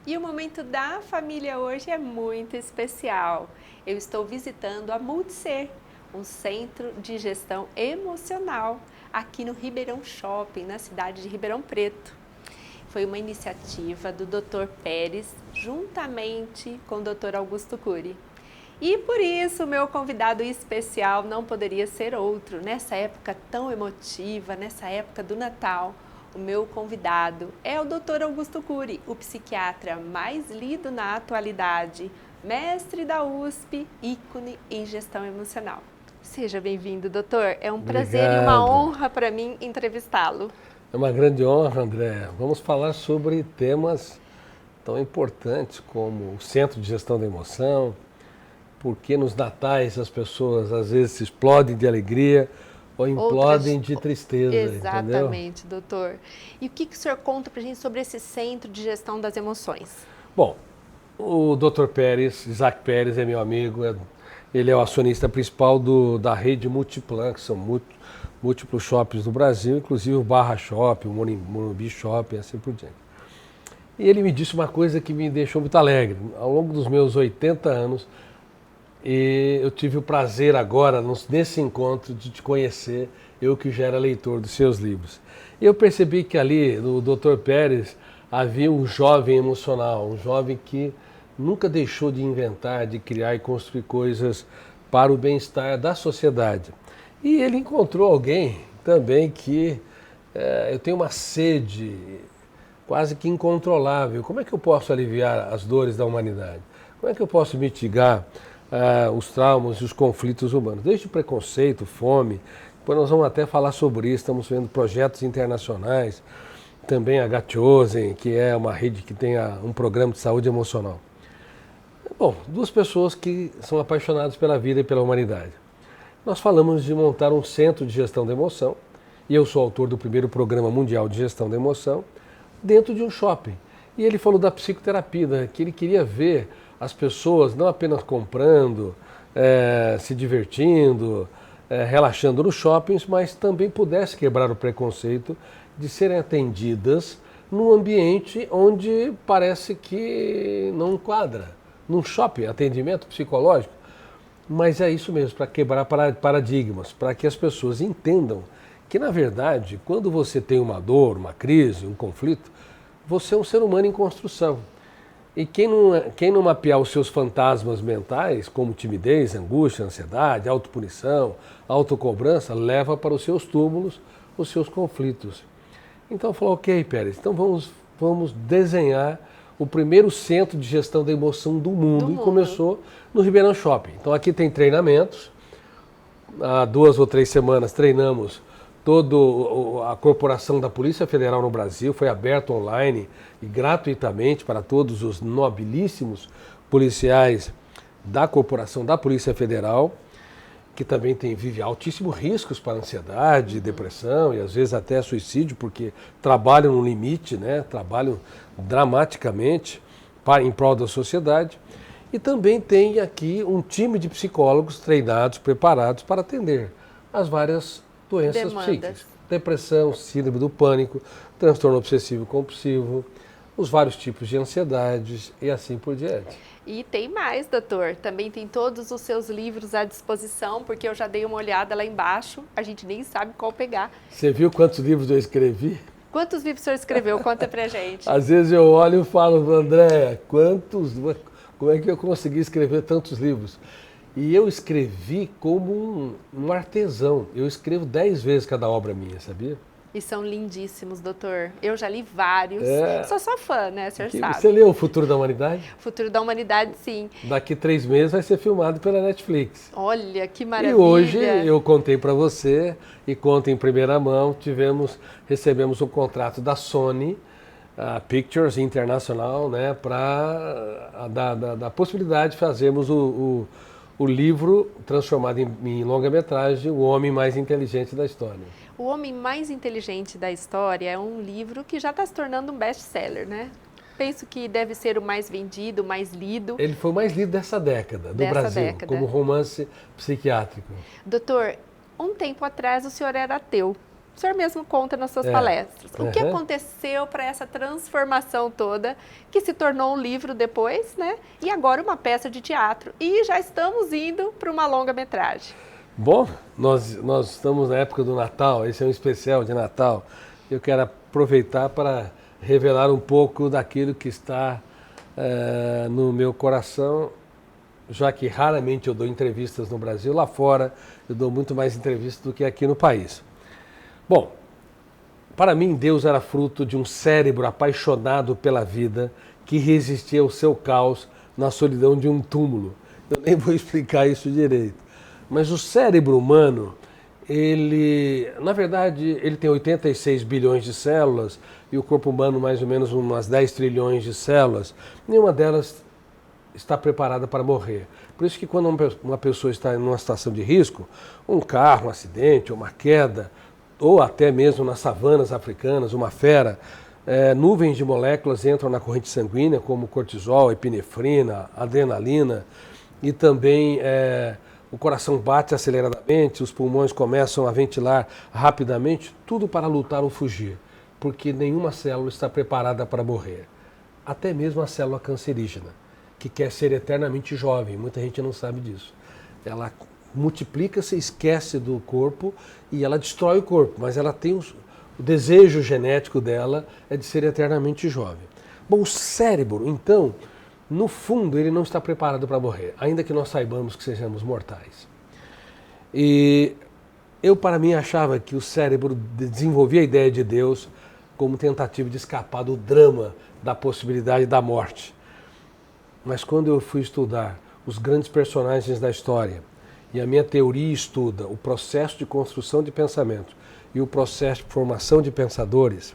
E o momento da família hoje é muito especial. Eu estou visitando a Multicer, um centro de gestão emocional aqui no Ribeirão Shopping, na cidade de Ribeirão Preto. Foi uma iniciativa do Dr. Pérez, juntamente com o Dr. Augusto Cury. E por isso, o meu convidado especial não poderia ser outro. Nessa época tão emotiva, nessa época do Natal, o meu convidado é o Dr. Augusto Cury, o psiquiatra mais lido na atualidade, mestre da USP, ícone em gestão emocional. Seja bem-vindo, doutor. É um prazer e uma honra para mim entrevistá-lo. É uma grande honra, André. Vamos falar sobre temas tão importantes como o Centro de Gestão da Emoção, porque nos natais as pessoas às vezes se explodem de alegria ou implodem de tristeza. Exatamente, entendeu? doutor. E o que o senhor conta para a gente sobre esse Centro de Gestão das Emoções? Bom, o Dr. Pérez, Isaac Pérez é meu amigo, ele é o acionista principal da rede Multiplan, que são múltiplos shoppings do Brasil, inclusive o Barra Shopping, o Morumbi Shopping, assim por diante. E ele me disse uma coisa que me deixou muito alegre. Ao longo dos meus 80 anos, eu tive o prazer agora, nesse encontro, de te conhecer, eu que já era leitor dos seus livros. E eu percebi que ali, no Dr. Pérez, havia um jovem emocional, um jovem que nunca deixou de inventar, de criar e construir coisas para o bem-estar da sociedade. E ele encontrou alguém também que eu tenho uma sede quase que incontrolável. Como é que eu posso aliviar as dores da humanidade? Como é que eu posso mitigar os traumas e os conflitos humanos? Desde o preconceito, fome, depois nós vamos até falar sobre isso, estamos vendo projetos internacionais, também a Gatiosen, que é uma rede que tem um programa de saúde emocional. Bom, duas pessoas que são apaixonadas pela vida e pela humanidade. Nós falamos de montar um centro de gestão da emoção, e eu sou autor do primeiro programa mundial de gestão da emoção, dentro de um shopping. E ele falou da psicoterapia, que ele queria ver as pessoas não apenas comprando, se divertindo, relaxando nos shoppings, mas também pudesse quebrar o preconceito de serem atendidas num ambiente onde parece que não enquadra. Num shopping, atendimento psicológico. Mas é isso mesmo, para quebrar paradigmas, para que as pessoas entendam que, na verdade, quando você tem uma dor, uma crise, um conflito, você é um ser humano em construção. E quem não mapear os seus fantasmas mentais, como timidez, angústia, ansiedade, autopunição, autocobrança, leva para os seus túmulos os seus conflitos. Então falou, ok, Pérez, então vamos desenhar o primeiro centro de gestão da emoção do mundo. E começou no Ribeirão Shopping. Então aqui tem treinamentos, há 2 ou 3 semanas treinamos toda a corporação da Polícia Federal no Brasil, foi aberto online e gratuitamente para todos os nobilíssimos policiais da corporação da Polícia Federal, que também vive altíssimos riscos para ansiedade, depressão e às vezes até suicídio, porque trabalham no limite, né? Trabalham dramaticamente em prol da sociedade. E também tem aqui um time de psicólogos treinados, preparados para atender as várias doenças psíquicas. Depressão, síndrome do pânico, transtorno obsessivo compulsivo, os vários tipos de ansiedades e assim por diante. E tem mais, doutor. Também tem todos os seus livros à disposição, porque eu já dei uma olhada lá embaixo, a gente nem sabe qual pegar. Você viu quantos livros eu escrevi? Quantos livros o senhor escreveu? Conta pra gente. Às vezes eu olho e falo, André, como é que eu consegui escrever tantos livros? E eu escrevi como um artesão. Eu escrevo 10 vezes cada obra minha, sabia? E são lindíssimos, doutor. Eu já li vários. Sou fã, né? O senhor sabe. Você leu O Futuro da Humanidade? Futuro da Humanidade, sim. Daqui 3 meses vai ser filmado pela Netflix. Olha, que maravilha. E hoje eu contei para você, e conto em primeira mão, recebemos um contrato da Sony Pictures International, né, para da possibilidade de fazermos o livro transformado em longa-metragem, O Homem Mais Inteligente da História. O Homem Mais Inteligente da História é um livro que já está se tornando um best-seller, né? Penso que deve ser o mais vendido, o mais lido. Ele foi o mais lido dessa década, do Brasil, como romance psiquiátrico. Doutor, um tempo atrás o senhor era ateu. o senhor mesmo conta nas suas palestras. O que aconteceu para essa transformação toda, que se tornou um livro depois, né? E agora uma peça de teatro. E já estamos indo para uma longa-metragem. Bom, nós estamos na época do Natal, esse é um especial de Natal. Eu quero aproveitar para revelar um pouco daquilo que está no meu coração, já que raramente eu dou entrevistas no Brasil. Lá fora eu dou muito mais entrevistas do que aqui no país. Bom, para mim Deus era fruto de um cérebro apaixonado pela vida que resistia ao seu caos na solidão de um túmulo. Eu nem vou explicar isso direito. Mas o cérebro humano, na verdade, ele tem 86 bilhões de células e o corpo humano mais ou menos umas 10 trilhões de células. Nenhuma delas está preparada para morrer. Por isso que quando uma pessoa está em uma situação de risco, um carro, um acidente, uma queda, ou até mesmo nas savanas africanas, uma fera, nuvens de moléculas entram na corrente sanguínea, como cortisol, epinefrina, adrenalina, e também o coração bate aceleradamente, os pulmões começam a ventilar rapidamente, tudo para lutar ou fugir, porque nenhuma célula está preparada para morrer. Até mesmo a célula cancerígena, que quer ser eternamente jovem, muita gente não sabe disso. Ela multiplica-se, esquece do corpo e ela destrói o corpo, mas ela tem o desejo genético dela é de ser eternamente jovem. Bom, o cérebro, então, no fundo, ele não está preparado para morrer, ainda que nós saibamos que sejamos mortais. E eu, para mim, achava que o cérebro desenvolvia a ideia de Deus como tentativa de escapar do drama da possibilidade da morte. Mas quando eu fui estudar os grandes personagens da história, e a minha teoria estuda o processo de construção de pensamento e o processo de formação de pensadores,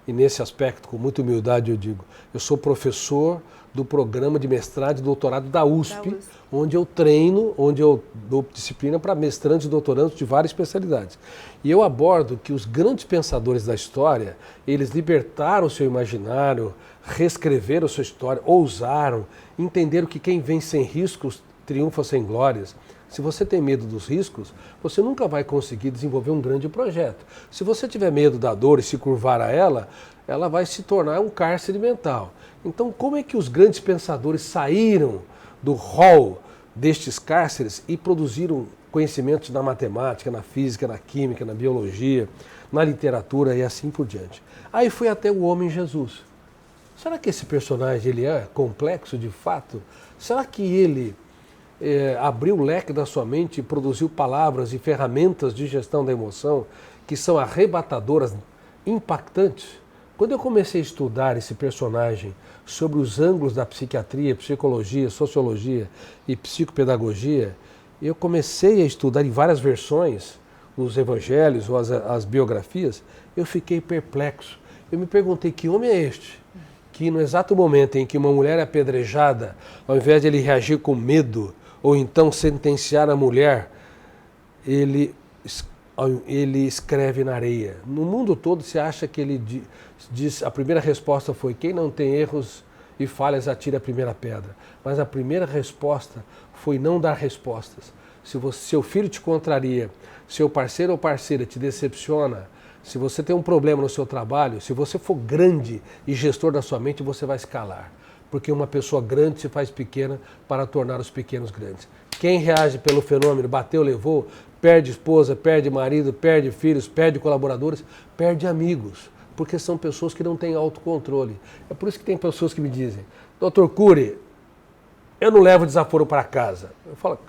e nesse aspecto, com muita humildade, eu digo, eu sou professor do programa de mestrado e doutorado da USP, onde eu treino, onde eu dou disciplina para mestrandos e doutorandos de várias especialidades. E eu abordo que os grandes pensadores da história, eles libertaram o seu imaginário, reescreveram a sua história, ousaram, entenderam que quem vem sem riscos triunfa sem glórias. Se você tem medo dos riscos, você nunca vai conseguir desenvolver um grande projeto. Se você tiver medo da dor e se curvar a ela, ela vai se tornar um cárcere mental. Então, como é que os grandes pensadores saíram do rol destes cárceres e produziram conhecimentos na matemática, na física, na química, na biologia, na literatura e assim por diante? Aí foi até o homem Jesus. Será que esse personagem ele é complexo de fato? Será que ele abriu o leque da sua mente e produziu palavras e ferramentas de gestão da emoção que são arrebatadoras, impactantes? Quando eu comecei a estudar esse personagem sobre os ângulos da psiquiatria, psicologia, sociologia e psicopedagogia, eu comecei a estudar em várias versões os evangelhos ou as biografias, eu fiquei perplexo. Eu me perguntei, que homem é este? Que no exato momento em que uma mulher é apedrejada, ao invés de ele reagir com medo, ou então sentenciar a mulher, ele escreve na areia. No mundo todo se acha que ele diz, a primeira resposta foi, quem não tem erros e falhas atire a primeira pedra. Mas a primeira resposta foi não dar respostas. Se seu filho te contraria, seu parceiro ou parceira te decepciona, se você tem um problema no seu trabalho, se você for grande e gestor da sua mente, você vai escalar. Porque uma pessoa grande se faz pequena para tornar os pequenos grandes. Quem reage pelo fenômeno, bateu, levou, perde esposa, perde marido, perde filhos, perde colaboradores, perde amigos. Porque são pessoas que não têm autocontrole. É por isso que tem pessoas que me dizem, Dr. Cury, eu não levo desaforo para casa.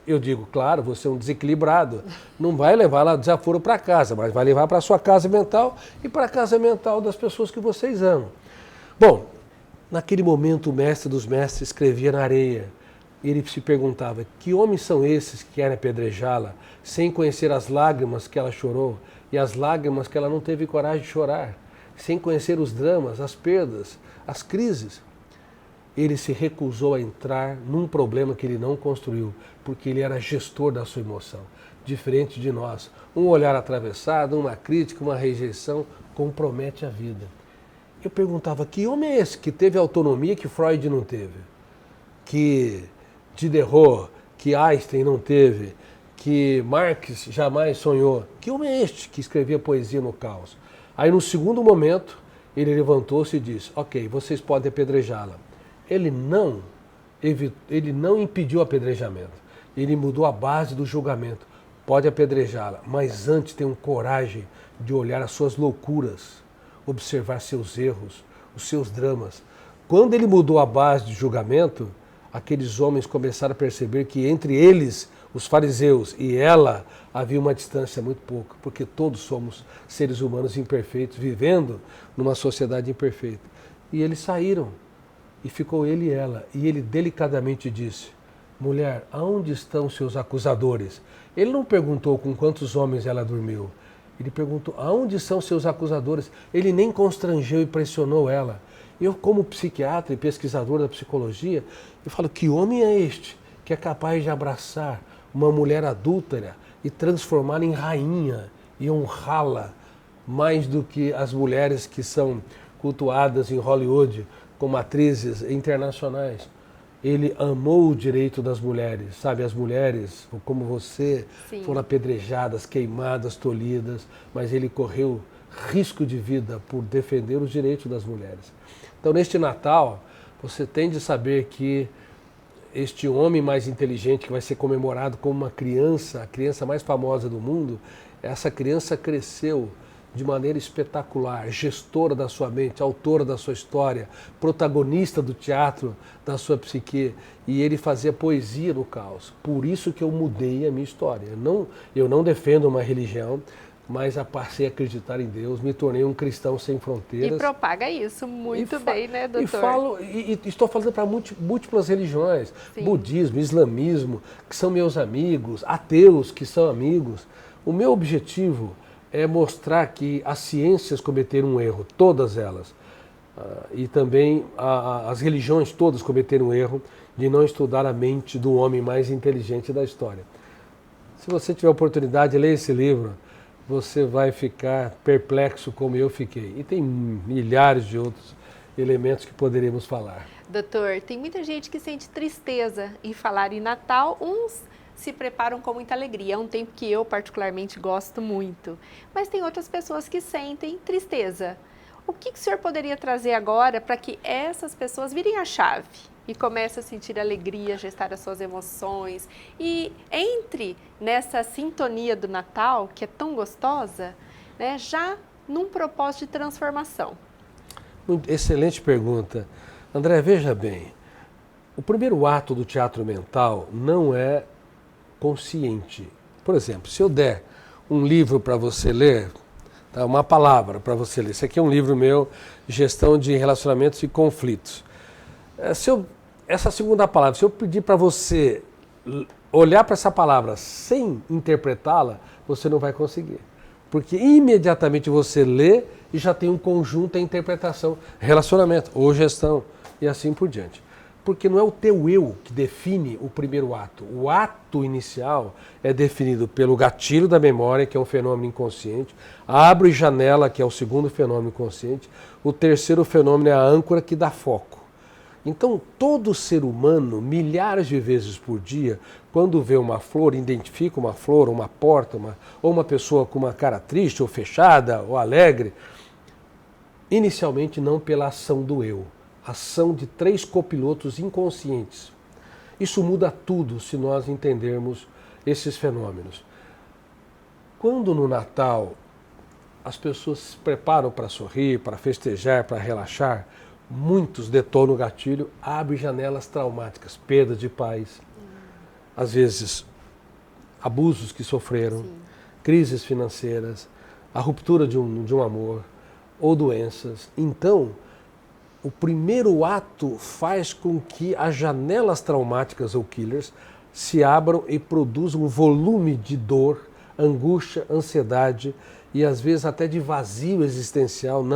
Eu digo, claro, você é um desequilibrado, não vai levar lá desaforo para casa, mas vai levar para a sua casa mental e para a casa mental das pessoas que vocês amam. Bom, naquele momento o mestre dos mestres escrevia na areia. E ele se perguntava, que homens são esses que querem apedrejá-la, sem conhecer as lágrimas que ela chorou e as lágrimas que ela não teve coragem de chorar, sem conhecer os dramas, as perdas, as crises. Ele se recusou a entrar num problema que ele não construiu, porque ele era gestor da sua emoção. Diferente de nós, um olhar atravessado, uma crítica, uma rejeição, compromete a vida. Eu perguntava, que homem é esse que teve autonomia que Freud não teve? Que Diderot, que Einstein não teve? que Marx jamais sonhou. Que homem é este que escrevia poesia no caos? Aí no segundo momento, ele levantou-se e disse, ok, vocês podem apedrejá-la. Ele não impediu o apedrejamento, ele mudou a base do julgamento. Pode apedrejá-la, mas antes tenham coragem de olhar as suas loucuras, observar seus erros, os seus dramas. Quando ele mudou a base de julgamento, aqueles homens começaram a perceber que entre eles, os fariseus, e ela, havia uma distância muito pouca, porque todos somos seres humanos imperfeitos, vivendo numa sociedade imperfeita. E eles saíram, e ficou ele e ela. E ele delicadamente disse, mulher, aonde estão seus acusadores? Ele não perguntou com quantos homens ela dormiu. Ele perguntou, aonde são seus acusadores? Ele nem constrangeu e pressionou ela. Eu, como psiquiatra e pesquisador da psicologia, eu falo, que homem é este que é capaz de abraçar uma mulher adúltera e transformá-la em rainha e honrá-la mais do que as mulheres que são cultuadas em Hollywood como atrizes internacionais? Ele amou o direito das mulheres, sabe? As mulheres, como você, Sim. foram apedrejadas, queimadas, tolhidas, mas ele correu risco de vida por defender os direitos das mulheres. Então, neste Natal, você tem de saber que este homem mais inteligente, que vai ser comemorado como uma criança, a criança mais famosa do mundo, essa criança cresceu de maneira espetacular, gestora da sua mente, autora da sua história, protagonista do teatro da sua psique, e ele fazia poesia no caos. Por isso que eu mudei a minha história. Eu não defendo uma religião, mas passei a acreditar em Deus, me tornei um cristão sem fronteiras. E propaga isso muito bem, né, doutor? E estou falando para múltiplas religiões, Sim. Budismo, islamismo, que são meus amigos, ateus que são amigos. O meu objetivo é mostrar que as ciências cometeram um erro, todas elas, e também as religiões todas cometeram um erro de não estudar a mente do homem mais inteligente da história. Se você tiver oportunidade, leia esse livro, você vai ficar perplexo como eu fiquei. E tem milhares de outros elementos que poderíamos falar. Doutor, tem muita gente que sente tristeza em falar em Natal, uns se preparam com muita alegria, é um tempo que eu particularmente gosto muito, mas tem outras pessoas que sentem tristeza. O que o senhor poderia trazer agora para que essas pessoas virem a chave e comecem a sentir alegria, gestar as suas emoções e entre nessa sintonia do Natal, que é tão gostosa, né, já num propósito de transformação? Excelente pergunta. André, veja bem, o primeiro ato do teatro mental não é consciente. Por exemplo, se eu der um livro para você ler, tá, uma palavra para você ler, esse aqui é um livro meu, Gestão de Relacionamentos e Conflitos. Essa segunda palavra, se eu pedir para você olhar para essa palavra sem interpretá-la, você não vai conseguir. Porque imediatamente você lê e já tem um conjunto, a interpretação, relacionamento ou gestão e assim por diante. Porque não é o teu eu que define o primeiro ato. O ato inicial é definido pelo gatilho da memória, que é um fenômeno inconsciente, a abre janela, que é o segundo fenômeno inconsciente, o terceiro fenômeno é a âncora, que dá foco. Então, todo ser humano, milhares de vezes por dia, quando vê uma flor, identifica uma flor, uma porta, ou uma pessoa com uma cara triste, ou fechada, ou alegre, inicialmente não pela ação do eu, ação de 3 copilotos inconscientes. Isso muda tudo se nós entendermos esses fenômenos. Quando no Natal as pessoas se preparam para sorrir, para festejar, para relaxar, muitos detonam o gatilho, abrem janelas traumáticas, perda de pais, às vezes abusos que sofreram, Sim. crises financeiras, a ruptura de um amor ou doenças. Então, o primeiro ato faz com que as janelas traumáticas ou killers se abram e produzam um volume de dor, angústia, ansiedade e às vezes até de vazio existencial,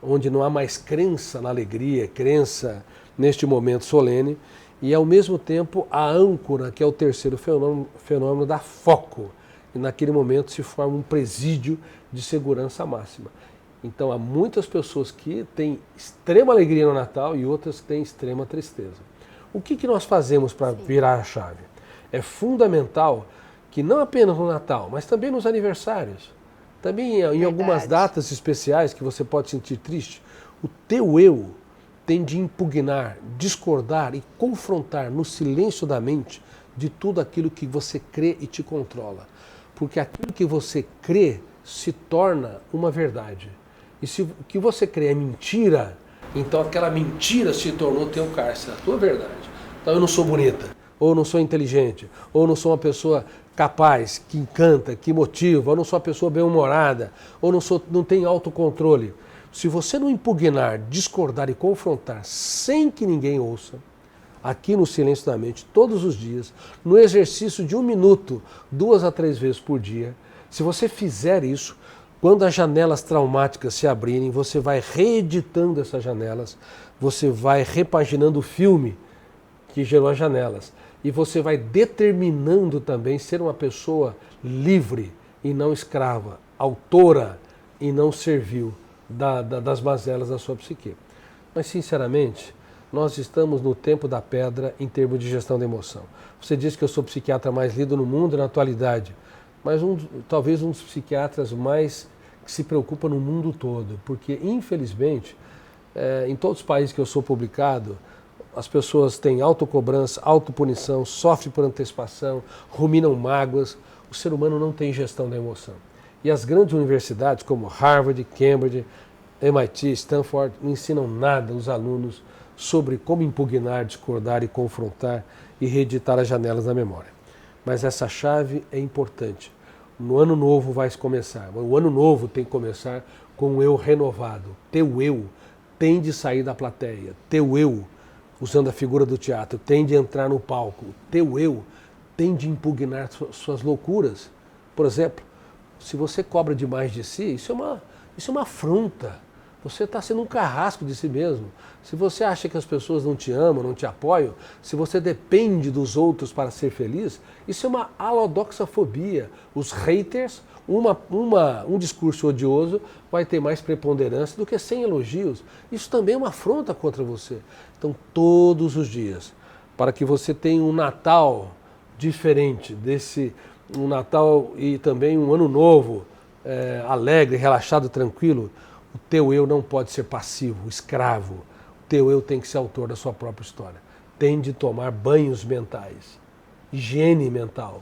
onde não há mais crença na alegria, crença neste momento solene, e ao mesmo tempo a âncora, que é o terceiro fenômeno, dá foco. E naquele momento se forma um presídio de segurança máxima. Então há muitas pessoas que têm extrema alegria no Natal e outras que têm extrema tristeza. O que nós fazemos para virar a chave? É fundamental que não apenas no Natal, mas também nos aniversários, também em algumas datas especiais que você pode sentir triste, o teu eu tem de impugnar, discordar e confrontar no silêncio da mente de tudo aquilo que você crê e te controla. Porque aquilo que você crê se torna uma verdade. E se o que você crê é mentira, então aquela mentira se tornou teu cárcere, a tua verdade. Então eu não sou bonita, ou eu não sou inteligente, ou eu não sou uma pessoa capaz, que encanta, que motiva, ou eu não sou uma pessoa bem-humorada, ou não tenho autocontrole. Se você não impugnar, discordar e confrontar sem que ninguém ouça, aqui no silêncio da mente, todos os dias, no exercício de 1 minuto, 2 a 3 vezes por dia, se você fizer isso, quando as janelas traumáticas se abrirem, você vai reeditando essas janelas, você vai repaginando o filme que gerou as janelas. E você vai determinando também ser uma pessoa livre e não escrava, autora e não servil das mazelas da sua psique. Mas, sinceramente, nós estamos no tempo da pedra em termos de gestão da emoção. Você diz que eu sou o psiquiatra mais lido no mundo na atualidade, mas talvez um dos psiquiatras mais que se preocupa no mundo todo, porque, infelizmente, em todos os países que eu sou publicado, as pessoas têm autocobrança, autopunição, sofrem por antecipação, ruminam mágoas. O ser humano não tem gestão da emoção. E as grandes universidades como Harvard, Cambridge, MIT, Stanford, não ensinam nada aos alunos sobre como impugnar, discordar e confrontar e reeditar as janelas da memória. Mas essa chave é importante. No ano novo vai começar. O ano novo tem que começar com o eu renovado. Teu eu tem de sair da plateia. Teu eu, usando a figura do teatro, tem de entrar no palco. Teu eu tem de impugnar suas loucuras. Por exemplo, se você cobra demais de si, isso é uma afronta. Você está sendo um carrasco de si mesmo. Se você acha que as pessoas não te amam, não te apoiam, se você depende dos outros para ser feliz, isso é uma alodoxafobia. Os haters, um discurso odioso vai ter mais preponderância do que 100 elogios. Isso também é uma afronta contra você. Então, todos os dias, para que você tenha um Natal diferente, um Natal e também um Ano Novo alegre, relaxado, tranquilo, o teu eu não pode ser passivo, escravo. O teu eu tem que ser autor da sua própria história. Tem de tomar banhos mentais, higiene mental,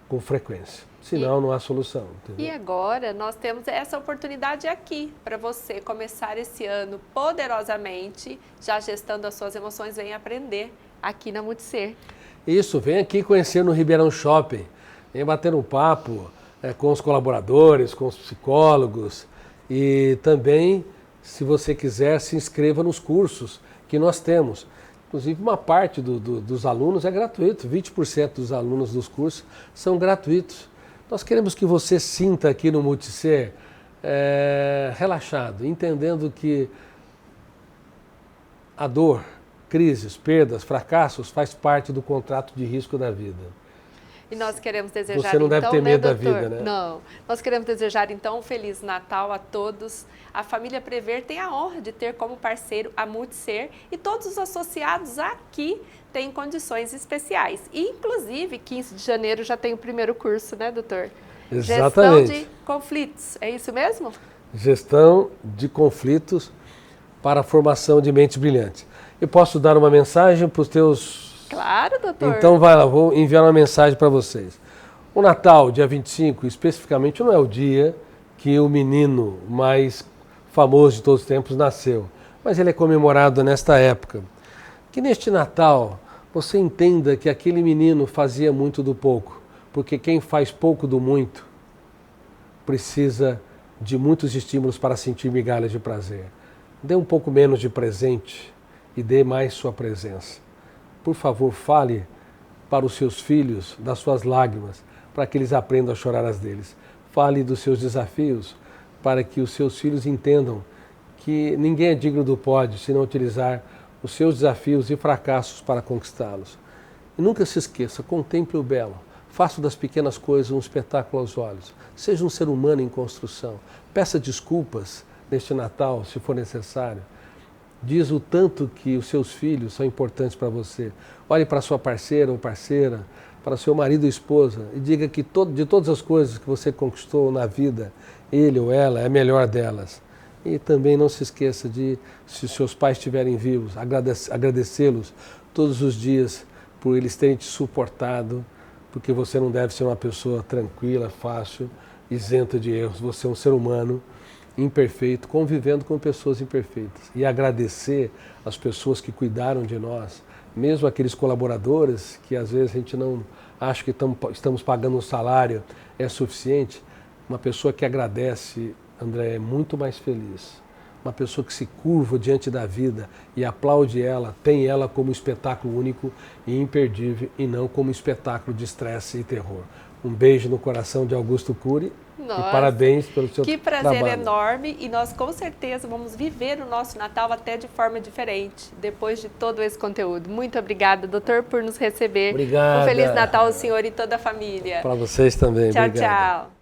com frequência. Senão não há solução. Entendeu? E agora nós temos essa oportunidade aqui para você começar esse ano poderosamente, já gestando as suas emoções, vem aprender aqui na Multiser. Isso, vem aqui conhecer no Ribeirão Shopping, vem bater um papo com os colaboradores, com os psicólogos. E também, se você quiser, se inscreva nos cursos que nós temos. Inclusive, uma parte dos alunos é gratuito, 20% dos alunos dos cursos são gratuitos. Nós queremos que você sinta aqui no Multiser relaxado, entendendo que a dor, crises, perdas, fracassos faz parte do contrato de risco da vida. E nós queremos desejar, você não deve ter medo da doutor? vida, né? Não. Nós queremos desejar, então, um Feliz Natal a todos. A família Prever tem a honra de ter como parceiro a Multiser e todos os associados aqui têm condições especiais. E, inclusive, 15 de janeiro já tem o primeiro curso, né, doutor? Exatamente. Gestão de conflitos, é isso mesmo? Gestão de conflitos para a formação de mentes brilhantes. Eu posso dar uma mensagem para os teus... Claro, doutor. Então vai lá, vou enviar uma mensagem para vocês. O Natal, dia 25, especificamente, não é o dia que o menino mais famoso de todos os tempos nasceu, mas ele é comemorado nesta época. Que neste Natal você entenda que aquele menino fazia muito do pouco, porque quem faz pouco do muito precisa de muitos estímulos para sentir migalhas de prazer. Dê um pouco menos de presente e dê mais sua presença. Por favor, fale para os seus filhos das suas lágrimas, para que eles aprendam a chorar as deles. Fale dos seus desafios, para que os seus filhos entendam que ninguém é digno do pódio se não utilizar os seus desafios e fracassos para conquistá-los. E nunca se esqueça, contemple o belo. Faça das pequenas coisas um espetáculo aos olhos. Seja um ser humano em construção. Peça desculpas neste Natal, se for necessário. Diz o tanto que os seus filhos são importantes para você. Olhe para sua parceira ou parceira, para seu marido ou esposa e diga que de todas as coisas que você conquistou na vida, ele ou ela é a melhor delas. E também não se esqueça de, se seus pais estiverem vivos, agradecê-los todos os dias por eles terem te suportado, porque você não deve ser uma pessoa tranquila, fácil, isenta de erros. Você é um ser humano imperfeito, convivendo com pessoas imperfeitas. E agradecer as pessoas que cuidaram de nós, mesmo aqueles colaboradores que às vezes a gente não acha que estamos pagando um salário é suficiente. Uma pessoa que agradece, André, é muito mais feliz. Uma pessoa que se curva diante da vida e aplaude ela, tem ela como espetáculo único e imperdível e não como espetáculo de estresse e terror. Um beijo no coração de Augusto Cury. Nossa, e parabéns pelo seu que prazer trabalho. enorme, e nós com certeza vamos viver o nosso Natal até de forma diferente, depois de todo esse conteúdo. Muito obrigada, doutor, por nos receber. Obrigado. Um Feliz Natal ao senhor e toda a família. Para vocês também. Tchau, Obrigado. tchau.